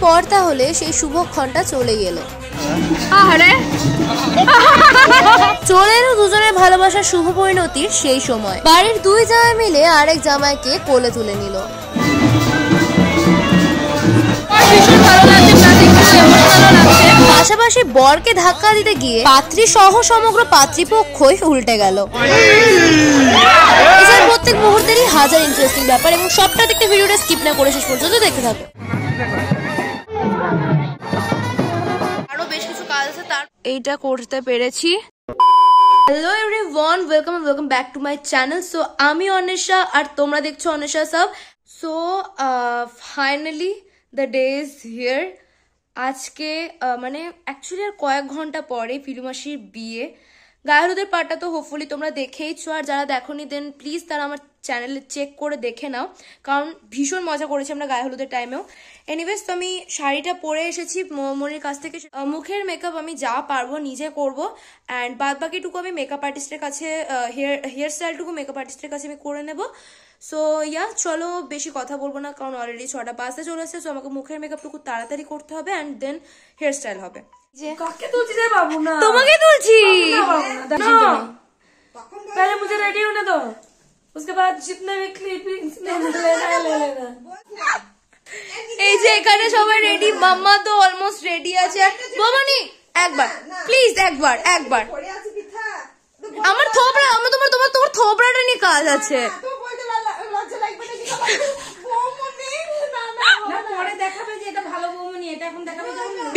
পর তাহলে সেই শুভক্ষণটা চলেই এলো। চলে এলো দুজনের ভালোবাসার শুভ পরিণতির সেই সময়। বাড়ির দুই জামাই মিলে আরেক জামাইকে কোলে তুলে নিল। পাশাপাশি বরকে ধাক্কা দিতে গিয়ে পাত্রী সহ সমগ্র পাত্রীপক্ষই উল্টে গেল। এছাড়া প্রত্যেক মুহূর্তেরই হাজার ইন্টারেস্টিং ব্যাপার এবং সবটা দেখতে ভিডিওটা স্কিপ না করে শেষ পর্যন্ত দেখতে থাকো। আরো বেশ কিছু কাজ আছে, তার এইটা করতে পেরেছি। Hello everyone, welcome back to my channel. So আমি অনিশা আর তোমরা দেখছো Anisha sub. So finally the day is here. আজকে মানে অ্যাকচুয়ালি আর কয়েক ঘন্টা পরে পিলুমাসির বিয়ে। গায়ে হলুদের পার্টটা তো হোপফুলি তোমরা দেখেইছো, আর যারা দেখোনি দেন প্লিজ তারা আমার চ্যানেলে চেক করে দেখে নাও, কারণ ভীষণ মজা করেছি আমরা গায়ে হলুদের টাইমেও। এনিওয়েজ, তো আমি শাড়িটা পরে এসেছি মনির কাছ থেকে। মুখের মেকআপ আমি যা পারবো নিজে করবো, অ্যান্ড বাদ বাকিটুকু আমি মেকআপ আর্টিস্টের কাছে, হেয়ার স্টাইলটুকু মেকআপ আর্টিস্টের কাছে আমি করে নেবো। সো ইয়া, চলো বেশি কথা বলবো না, কারণ অলরেডি 6টা বাজতে চলে এসেছে। সো আমাকে মুখের মেকআপটুকু তাড়াতাড়ি করতে হবে, অ্যান্ড দেন হেয়ার স্টাইল হবে। তোমাকে তুলছি, पहले मुझे रेडी होने दो, उसके बाद जितने भी क्लिपिंग्स लेना ले लेना। এই যে এখানে সবাই রেডি, মাম্মা তো অলমোস্ট রেডি আছে। বমনি একবার প্লিজ, একবার আমার থোবড়া, আমার তোমার থোবড়াটা নিয়ে কাজ আছে।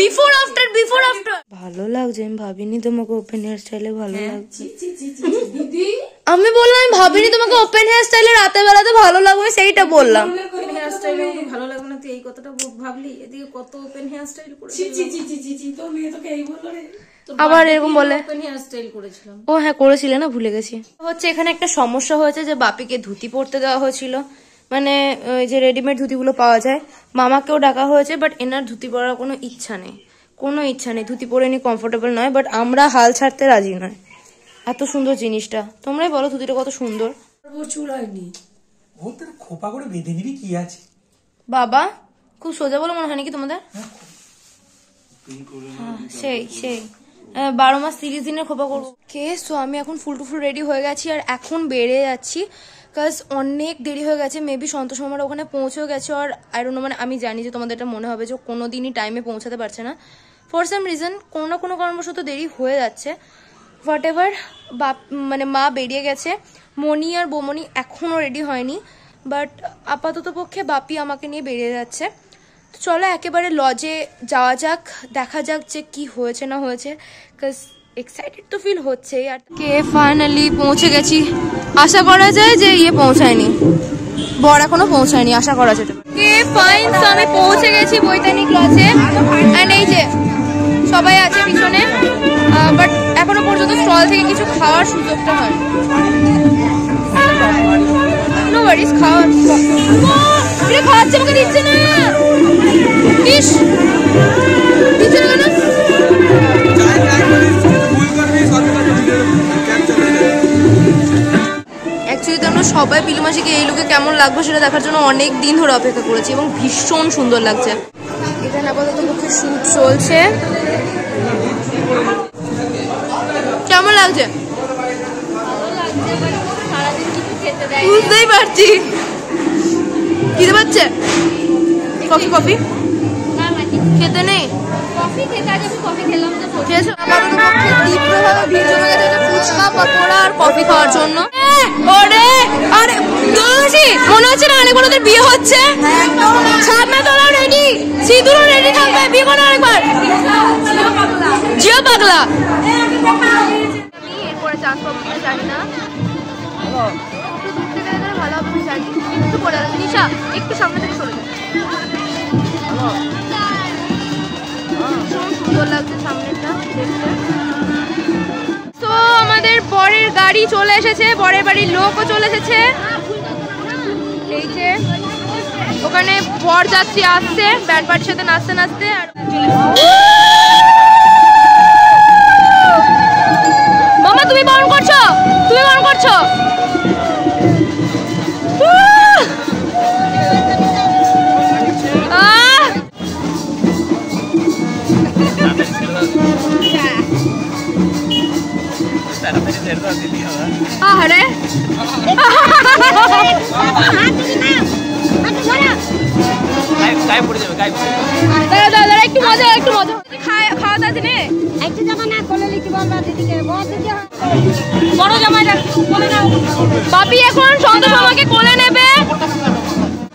বিফোর আফটার ভালো লাগছে। আমি ভাবিনি তোমাকে ওপেন হেয়ার স্টাইলে ভালো লাগছে। আমি বললাম আমি ভাবিনি তোমাকে ওপেন হেয়ার স্টাইলে রাতের বেলাতে ভালো লাগবে, সেইটা বললাম। হেয়ার স্টাইলে ভালো লাগবে না, তুই এই কথাটা ভাবলি? এদিকে কত ওপেন হেয়ার স্টাইল করেছিস। তো মেয়ে তোকে এই বললো রে, আবার এরকম বলে। ওপেন হেয়ার স্টাইল করেছিলাম। ও হ্যাঁ করেছিলে না, ভুলে গেছি। হচ্ছে এখানে একটা সমস্যা হয়েছে যে বাপিকে ধুতি পরতে দেওয়া হয়েছিল, মানে ওই যে রেডিমেড ধুতিগুলো পাওয়া যায়। মামাকেও ডাকা হয়েছে, বাট এনার ধুতি পরার কোনো ইচ্ছা নেই, ধুতি পরে নি কমফোর্টেবল নয়। বাট আমরা হাল ছাড়তে রাজি নয়। এত সুন্দর জিনিসটা, তোমরাই বলো ধুতিটা কত সুন্দর। চুল হয়নি, ও তোর খোপা করে বেঁধে নিবি, কি আছে বাবা? খুব সোজা বলে মনে হয় নাকি তোমাদের? সেই 12 মাস 30 দিনের খোপা করবো কে। সো আমি এখন ফুল টু ফুল রেডি হয়ে গেছি, আর এখন বেড়ে যাচ্ছি, কাজ অনেক দেরি হয়ে গেছে। মেবি সন্তোষ মামার ওখানে পৌঁছেও গেছে, আর আই ডোন্ট নো, মানে আমি জানি যে তোমাদের এটা মনে হবে যে কোনোদিনই টাইমে পৌঁছাতে পারছে না। ফর সাম রিজন কোনো না কোনো কারণবশত দেরি হয়ে যাচ্ছে। হোয়াট এভার, মানে মা বেরিয়ে গেছে, মনি আর বৌমনি এখনও রেডি হয়নি, বাট আপাতত পক্ষে বাপি আমাকে নিয়ে বেরিয়ে যাচ্ছে। তো চলো একেবারে লজে যাওয়া যাক, দেখা যাক যে কি হয়েছে না হয়েছে, কাজ এক্সাইটেড তো ফিল হচ্ছে। আর কে ফাইনালি পৌঁছে গেছি। আশা করা যায় যে পৌঁছায়নি, বর এখনো পৌঁছায়নি, আশা করা যায়। কে ফাইন, তো আমি পৌঁছে গেছি বৈতানিক লজে, এন্ড এই যে সবাই আছে পিছনে, বাট এখনো পর্যন্ত স্টল থেকে কিছু খাওয়ার সুযোগটা হয়। নো ওয়ারিস, খাওয়াচ্ছে আমাকে দিচ্ছে না, ইস দিচ্ছে না কেন? অ্যাকচুয়ালি তো আমরা সবাই পিলুমাসিকে এই লুকে কেমন লাগবে সেটা দেখার জন্য অনেক দিন ধরে অপেক্ষা করেছি, এবং ভীষণ সুন্দর লাগছে। এখানে আপাতত পক্ষে শুট চলছে। কেমন লাগছে? বুঝতেই পারছি। খেতে পারছে? কফি খেতে নেই, ফুচকা পকোড়া আর কফি খাওয়ার জন্য। মনে হচ্ছে না অনেক বড়দের বিয়ে হচ্ছে। সামনে তোলা রেডি, সিঁদুরও রেডি থাকবে, বিয়ে করো আরেকবার। জিও পাগলা। এরপরে চান্স পাবো কিনা জানি না, ভালো হবে জানি। একটু পরে নিশা একটু সামনে থেকে সরে যায়, সুন্দর লাগছে সামনেটা দেখতে। তো আমাদের বরের গাড়ি চলে এসেছে, বরের বাড়ির লোকও চলে এসেছে। এই যে ওখানে বর যাত্রী আসছে ব্যান্ড পার্টির সাথে নাচতে নাচতে। আর মামা তুমি বারণ করছো, আরে দাদা একটু মজা খাওয়া দাওয়া দিনে একটু জামা না কোলে লিখি বলবা দিদিকে বড় জামাইটা কোলে নাও। বাপি এখন সন্তোষ মামাকে কোলে নেবে।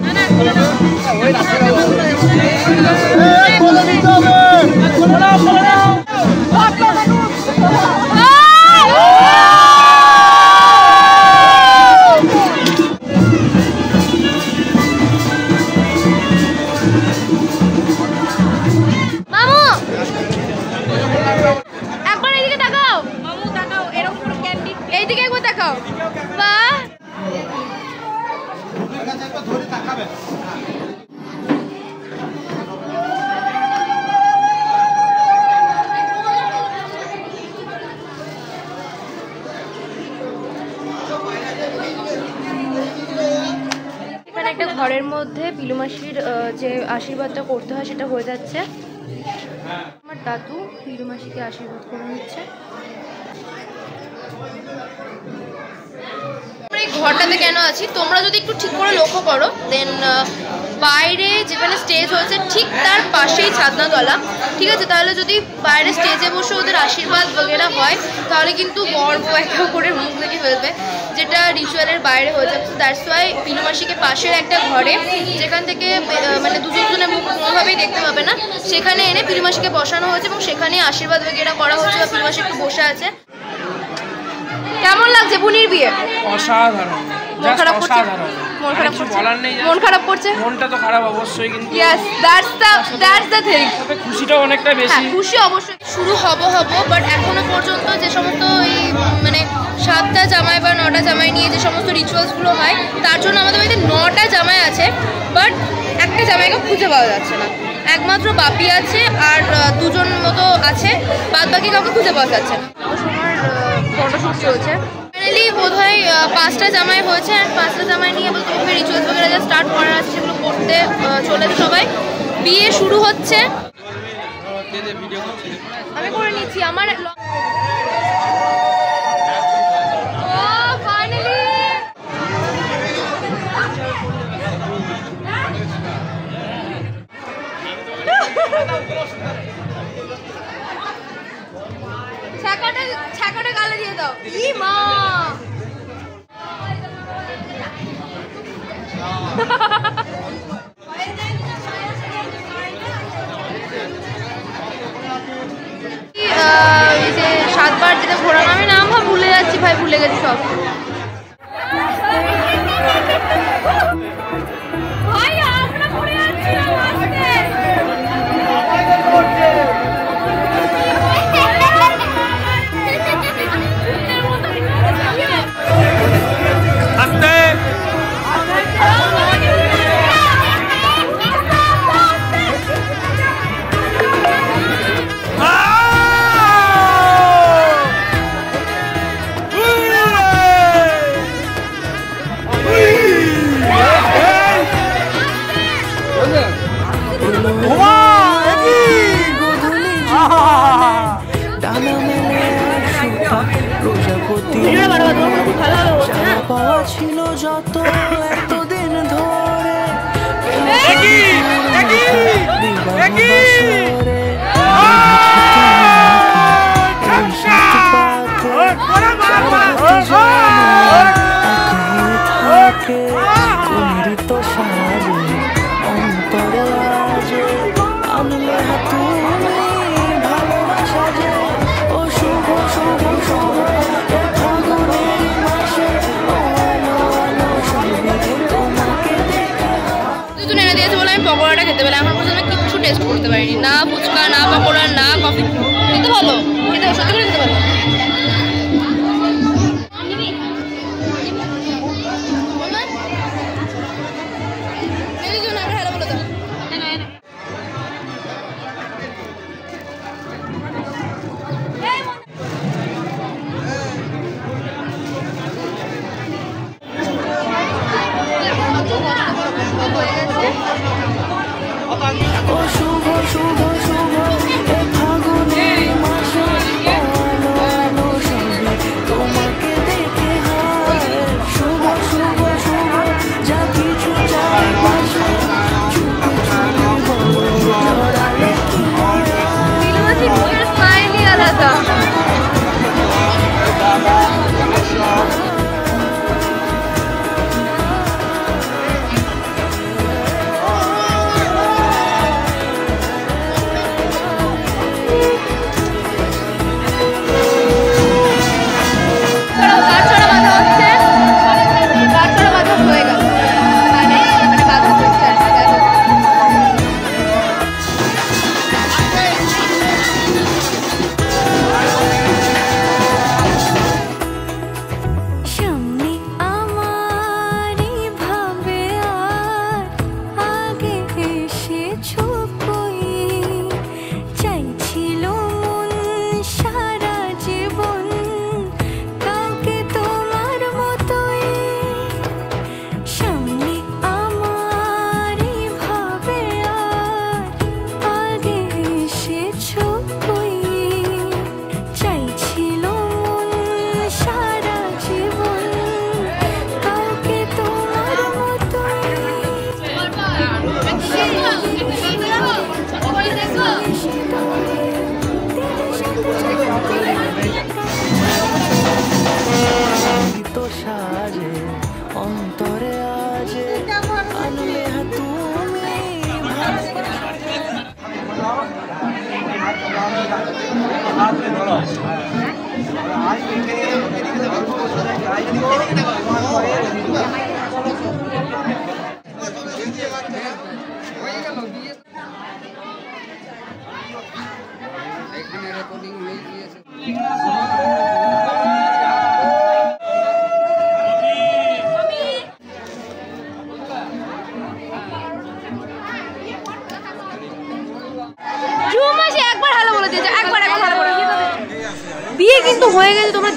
না না কোলে নাও। ওই রাস্তা কোলে নিতে হবে। কোলে নাও কোলে নাও। মামু একবার এইদিকে তাকাও। মামু তাকাও, এরকম করে ক্যান্ডি এইদিকে একবার তাকাও। বাহ একটা ঘরের মধ্যে পিলু মাসির যে আশীর্বাদটা করতে হয় সেটা হয়ে যাচ্ছে। আমার দাদু পিলু মাসিকে আশীর্বাদ করে নিচ্ছে। এই ঘরটাতে কেন আছি তোমরা যদি একটু ঠিক করে লক্ষ্য করো, দেন বাইরে যেখানে স্টেজ হয়েছে ঠিক তার পাশেই ছাদনাতলা, ঠিক আছে? তাহলে যদি বাইরে স্টেজে বসে ওদের আশীর্বাদ বগেরা হয় তাহলে কিন্তু বর বউ একটা করে মুখ দেখে ফেলবে, যেটা রিচুয়ালের বাইরে হয়ে যাবে। দ্যাটস ওয়াই পিলু মাসিকে পাশের একটা ঘরে, যেখান থেকে মানে দুজনের মুখ কোনোভাবেই দেখতে পাবে না, সেখানে এনে পিলু মাসিকে বসানো হয়েছে এবং সেখানে আশীর্বাদ বগেরা করা হচ্ছে। বা পিলু মাসি একটু বসে আছে। কেমন লাগছে বুনির বিয়ে? অসাধারণ, মন খারাপ করছে? মন খারাপ কিছু করছে? বলার নেই। মন খারাপ করছে? মনটা তো খারাপ অবশ্যই, কিন্তু ইয়েস দ্যাটস দ্য থিং। তবে খুশিটাও অনেকটা বেশি। খুশি অবশ্যই। শুরু হব বাট এখনো পর্যন্ত যে সমস্ত এই মানে 7টা জামাই বা 9টা জামাই নিয়ে যে সমস্ত রিচুয়ালসগুলো হয় তার জন্য আমাদের বাড়িতে 9টা জামাই আছে, বাট একটা জামাইকে খুঁজে পাওয়া যাচ্ছে না। একমাত্র বাপি আছে আর 2জন মতো আছে, বাদ বাকি কাউকে খুঁজে পাওয়া যাচ্ছে না। ফটোশ্যুট চলছে। ফাইনালি বোধ হয় 5টা জামাই হয়েছে, আর 5টা জামাই নিয়ে বলতে রিচুয়ালস বগেরা যা স্টার্ট করার আছে সেগুলো করতে চলেছে সবাই। বিয়ে শুরু হচ্ছে। আমি করে নিচ্ছি আমার ফাইনালি। ছাকাটা গালে দিয়ে দাও। ই মা এই যে 7বার যেটা ঘোরানো, আমি নাম ভুলে যাচ্ছি ভাই, ভুলে গেছি সব। পাওয়া ছিল যত এতদিন ধরে তো সাজে অন্তরে আজে আনলে তুমি ভালোবাসা যে ও শুভ শুভ শুভ দুজন এনে দিয়েছে বলে আমি পকোড়াটা খেতে পেলাম। এখন পর্যন্ত কিচ্ছু টেস্ট করতে পারিনি।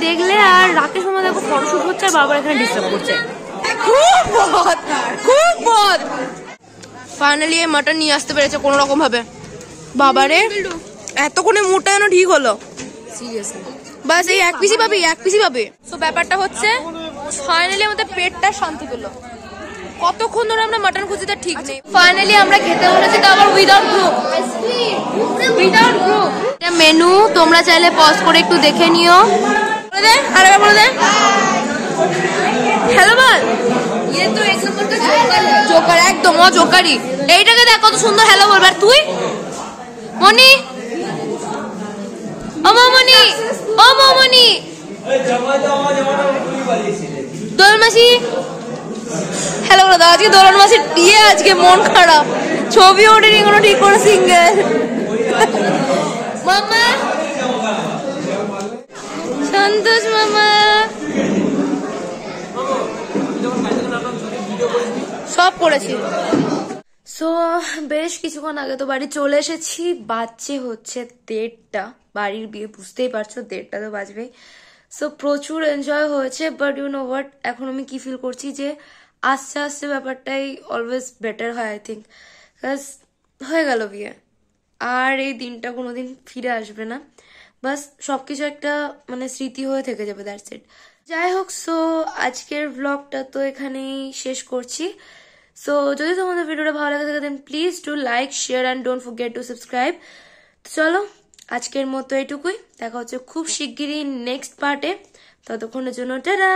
দেখলে। আর রাতের সময় দেখো ফটোশুট হচ্ছে আর বাবার এখানে ডিস্টার্ব করছে। খুব বদ। ফাইনালি এই মাটন নিয়ে আসতে পেরেছে কোনো রকম ভাবে। বাবারে এতক্ষণে মুডটা যেন ঠিক হলো। বাস এই এক পিসি পাবে। তো ব্যাপারটা হচ্ছে ফাইনালি আমাদের পেটটা শান্তি পেলো। কতক্ষণ ধরে আমরা মাটন খুঁজি তার ঠিক নেই। ফাইনালি আমরা খেতে বলেছি, তো আবার উইদাউট গ্রুপ। এটা মেনু, তোমরা চাইলে পজ করে একটু দেখে নিও। বলে দে, আরেকবার বলে দে। হ্যালো বল। ये तो एक नंबर का जोकर একদম জোকারি। এইটাকে দেখ কত সুন্দর হ্যালো বলবে। আর তুই মনি, ও মামনি, ও মামনি, দোল মাসি হ্যালো বলে দাও। আজকে দোলন মাসির বিয়ে, আজকে মন খারাপ, ছবি ওঠেনি কোনো ঠিক করে সিঙ্গেল। মামা সন্তোষ মামা সব করেছি। সো বেশ কিছুক্ষণ আগে তো বাড়ি চলে এসেছি। বাজছে হচ্ছে 1:30। বাড়ির বিয়ে, বুঝতেই পারছো 1:30 তো বাজবেই। সো প্রচুর এনজয় হয়েছে, বাট ইউ নো হোয়াট, এখন আমি কি ফিল করছি যে আস্তে আস্তে ব্যাপারটাই অলওয়েজ বেটার হয় আই থিঙ্ক। বিকজ হয়ে গেল বিয়ে, আর এই দিনটা কোনোদিন ফিরে আসবে না। বাস সবকিছু একটা মানে স্মৃতি হয়ে থেকে যাবে, দ্যাটস ইট। যাই হোক, সো আজকের ব্লগটা তো এখানেই শেষ করছি। সো যদি তোমাদের ভিডিওটা ভালো লাগে থাকে then please do like, share and don't forget to subscribe. তো চলো আজকের মতো এটুকুই, দেখা হচ্ছে খুব শিগগিরই নেক্সট পার্টে। ততক্ষণের জন্য টাটা।